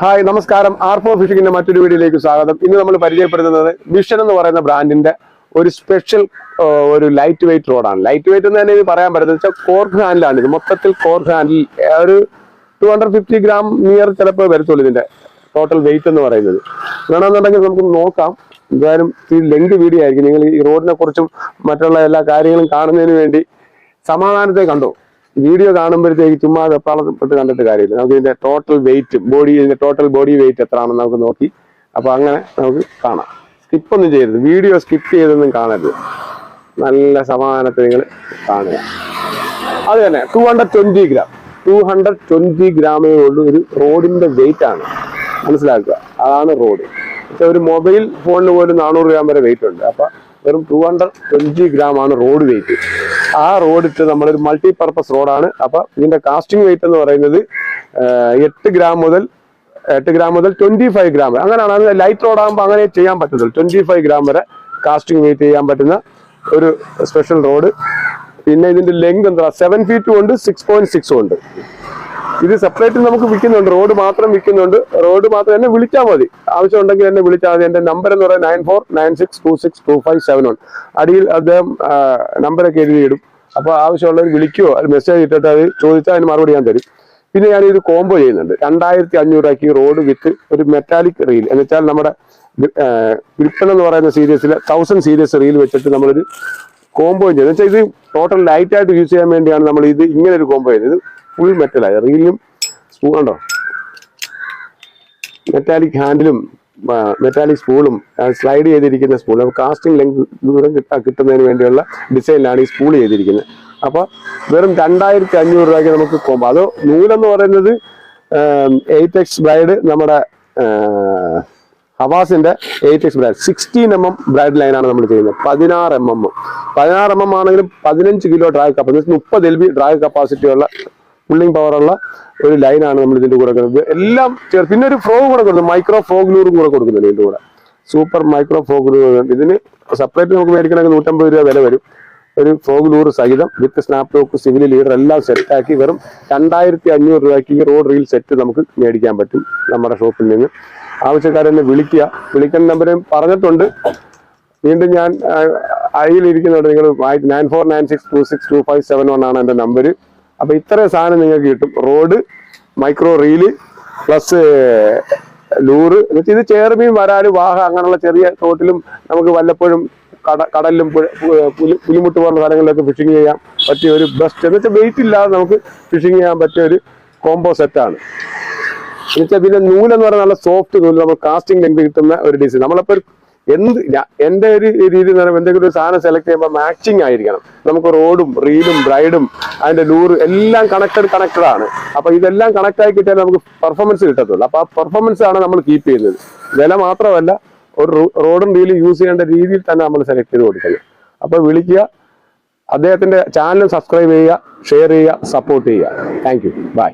Hi നമസ്കാരം. ആർ4 ഫിഷിങ്ങിന്റെ മറ്റൊരു വീഡിയോയിലേക്ക് സ്വാഗതം. ഇന്ന് നമ്മൾ പരിചയപ്പെടുത്തുന്നത് വിഷൻ എന്ന് പറയുന്ന ബ്രാൻഡിന്റെ ഒരു സ്പെഷ്യൽ ഒരു ലൈറ്റ് വെയിറ്റ് റോഡാണ്. ലൈറ്റ് വെയിറ്റ് എന്ന് തന്നെ ഇത് പറയാൻ പറ്റുന്നത് വെച്ചാൽ കോർക്ക് ഹാൻഡിലാണ്. ഇത് മൊത്തത്തിൽ കോർക്ക് ഹാൻഡിൽ ഒരു 250 ഗ്രാം നിയർ ചിലപ്പോൾ വരത്തുള്ളൂ ഇതിന്റെ ടോട്ടൽ വെയിറ്റ് എന്ന് പറയുന്നത്. വേണമെന്നുണ്ടെങ്കിൽ നമുക്ക് നോക്കാം. എന്തായാലും ഈ ലെങ്ത് വീഡിയോ ആയിരിക്കും. നിങ്ങൾ ഈ റോഡിനെ കുറിച്ചും മറ്റുള്ള എല്ലാ കാര്യങ്ങളും കാണുന്നതിന് വേണ്ടി സമാധാനത്തെ കണ്ടോ. വീഡിയോ കാണുമ്പോഴത്തേക്ക് ചുമ്മാ വെപ്പാളപ്പെട്ട് കണ്ടിട്ട് കാര്യമില്ല. നമുക്ക് ഇതിന്റെ ടോട്ടൽ വെയിറ്റ് ഇതിന്റെ ടോട്ടൽ ബോഡി വെയിറ്റ് എത്രയാണെന്ന് നമുക്ക് നോക്കി അപ്പൊ അങ്ങനെ നമുക്ക് കാണാം. സ്കിപ്പൊന്നും ചെയ്യരുത്, വീഡിയോ സ്കിപ്പ് ചെയ്തൊന്നും കാണരുത്. നല്ല സമാധാനത്തിൽ നിങ്ങൾ കാണുക. അത് തന്നെ 220 ഗ്രാമേ ഉള്ളൂ ഒരു റോഡിന്റെ വെയിറ്റ് ആണ്. മനസ്സിലാക്കുക, അതാണ് റോഡ്. പക്ഷെ ഒരു മൊബൈൽ ഫോണിന് പോലും 400 ഗ്രാം വരെ വെയിറ്റ് ഉണ്ട്. അപ്പൊ വെറും 220 ഗ്രാം ആണ് റോഡ് വെയിറ്റ്. ആ റോഡിട്ട് നമ്മളൊരു മൾട്ടി പർപ്പസ് റോഡാണ്. അപ്പൊ ഇതിന്റെ കാസ്റ്റിംഗ് വെയിറ്റ് എന്ന് പറയുന്നത് 8 ഗ്രാം മുതൽ 25 ഗ്രാം വരെ. അങ്ങനെയാണ് ലൈറ്റ് റോഡാകുമ്പോൾ അങ്ങനെ ചെയ്യാൻ പറ്റത്തുള്ളൂ. 25 ഗ്രാം വരെ കാസ്റ്റിംഗ് വെയിറ്റ് ചെയ്യാൻ പറ്റുന്ന ഒരു സ്പെഷ്യൽ റോഡ്. പിന്നെ ഇതിന്റെ ലെങ്ത് എന്താ 7 ഫീറ്റും ഉണ്ട്, 6.6 ഉണ്ട്. ഇത് സെപ്പറേറ്റ് നമുക്ക് വിൽക്കുന്നുണ്ട്, റോഡ് മാത്രം വിൽക്കുന്നുണ്ട്. റോഡ് മാത്രം എന്നെ വിളിച്ചാൽ മതി, ആവശ്യമുണ്ടെങ്കിൽ എന്നെ വിളിച്ചാൽ മതി. എന്റെ നമ്പർ എന്ന് പറയുന്നത് 9496262571. അടിയിൽ അദ്ദേഹം നമ്പറൊക്കെ എഴുതിയിടും. അപ്പൊ ആവശ്യമുള്ളവർ വിളിക്കുകയോ അത് മെസ്സേജ് ഇട്ടിട്ട് അത് ചോദിച്ചാൽ അതിന് മറുപടി ഞാൻ തരും. പിന്നെ ഞാൻ ഇത് കോംബോ ചെയ്യുന്നുണ്ട്. 2500 രൂപയ്ക്ക് റോഡ് വിത്ത് ഒരു മെറ്റാലിക് റീൽ എന്ന് വെച്ചാൽ നമ്മുടെ ഗ്രിപ്പൺ എന്ന് പറയുന്ന സീരീസിലെ 1000 സീരീസ് റീൽ വെച്ചിട്ട് നമ്മളൊരു കോംബോ ചെയ്യുന്നത്. വെച്ചാൽ ഇത് ടോട്ടൽ ലൈറ്റ് ആയിട്ട് യൂസ് ചെയ്യാൻ വേണ്ടിയാണ് നമ്മൾ ഇത് ഇങ്ങനെ ഒരു കോംബോ ചെയ്യുന്നത്. ഇത് ഫുൾ മെറ്റലായി, റീലും സ്പൂൺ ഉണ്ടോ, മെറ്റാലിക് ഹാൻഡിലും മെറ്റാലിക് സ്പൂളും സ്ലൈഡ് ചെയ്തിരിക്കുന്ന സ്പൂൾ. കാസ്റ്റിംഗ് ലെങ്ത് ദൂരം കിട്ടുന്നതിന് വേണ്ടിയുള്ള ഡിസൈനിലാണ് ഈ സ്പൂൾ ചെയ്തിരിക്കുന്നത്. അപ്പൊ വെറും 2500 രൂപയ്ക്ക് നമുക്ക് കോംബോ. അതോ നൂലെന്ന് പറയുന്നത് 8x ബ്രൈഡ്, നമ്മുടെ ഹവാസിന്റെ 8x ബ്രൈഡ് 16mm ബ്രൈഡ് ലൈനാണ് നമ്മൾ ചെയ്യുന്നത്. 16mm ആണെങ്കിലും 15 kilo drag capacity, 30 LB drag capacity ഉള്ള പുള്ളിംഗ് പവറുള്ള ഒരു ലൈനാണ് നമ്മൾ ഇതിന്റെ കൂടെ കൊടുക്കുന്നത്. എല്ലാം പിന്നെ ഒരു ഫ്രോഗ് കൂടെ കൊടുക്കുന്നു, മൈക്രോ ഫ്രോഗ് ലൂറും കൂടെ കൊടുക്കുന്നുണ്ട് ഇതിന്റെ കൂടെ. Super micro frog lure. ഇതിന് സെപ്പറേറ്റ് നമുക്ക് മേടിക്കണമെങ്കിൽ 150 രൂപ വില വരും. ഒരു ഫ്രോഗ് ലൂർ സഹിതം വിത്ത് സ്നാപ്പ് ലോക്ക്, സിവിൽ ലീഡർ എല്ലാം സെറ്റാക്കി വെറും 2500 രൂപയ്ക്ക് ഈ റോഡ് റീൽ സെറ്റ് നമുക്ക് മേടിക്കാൻ പറ്റും നമ്മുടെ ഷോപ്പിൽ നിന്ന്. ആവശ്യക്കാരെന്നെ വിളിക്കുക. വിളിക്കുന്ന നമ്പറും പറഞ്ഞിട്ടുണ്ട്. വീണ്ടും ഞാൻ അടിയിലിരിക്കുന്നുണ്ട്. നിങ്ങൾ 9496262571 ആണ് എൻ്റെ നമ്പർ. അപ്പൊ ഇത്രയും സാധനം നിങ്ങൾക്ക് കിട്ടും. Road, micro reel plus ലൂറ്. എന്നുവെച്ചാൽ ഇത് ചേർമീൻ, വരാല്, വാഹ അങ്ങനെയുള്ള ചെറിയ തോട്ടിലും നമുക്ക് വല്ലപ്പോഴും കടലിലും പുലിമുട്ട് പോലുള്ള സ്ഥലങ്ങളിലൊക്കെ ഫിഷിങ് ചെയ്യാൻ പറ്റിയ ഒരു ബെസ്റ്റ്, എന്ന് വെച്ചാൽ വെയിറ്റ് ഇല്ലാതെ നമുക്ക് ഫിഷിങ് ചെയ്യാൻ പറ്റിയ ഒരു കോംബോ സെറ്റാണ്. എന്നുവെച്ചാൽ പിന്നെ നൂലെന്ന് പറയുന്ന നല്ല സോഫ്റ്റ് നൂല്, നമ്മൾ കാസ്റ്റിംഗ് ലെങ്ത് കിട്ടുന്ന ഒരു ഡിസൈൻ. നമ്മളപ്പോൾ എന്റെ ഒരു രീതി എന്ന് പറയുമ്പോൾ എന്തെങ്കിലും ഒരു സാധനം സെലക്ട് ചെയ്യുമ്പോൾ മാച്ചിങ് ആയിരിക്കണം. നമുക്ക് റോഡും റീലും ബ്രൈഡും അതിന്റെ ലൂറ് എല്ലാം കണക്റ്റഡ് ആണ്. അപ്പൊ ഇതെല്ലാം കണക്ട് ആയി കിട്ടിയാൽ നമുക്ക് പെർഫോമൻസ് കിട്ടത്തുള്ളൂ. അപ്പൊ ആ പെർഫോമൻസ് ആണ് നമ്മൾ കീപ്പ് ചെയ്യുന്നത്. വില മാത്രമല്ല, ഒരു റോഡും റീലും യൂസ് ചെയ്യേണ്ട രീതിയിൽ തന്നെ നമ്മൾ സെലക്ട് ചെയ്ത് കൊടുക്കുന്നത്. അപ്പൊ വിളിക്കുക, അദ്ദേഹത്തിന്റെ ചാനൽ സബ്സ്ക്രൈബ് ചെയ്യുക, ഷെയർ ചെയ്യുക, സപ്പോർട്ട് ചെയ്യുക. Thank you, by.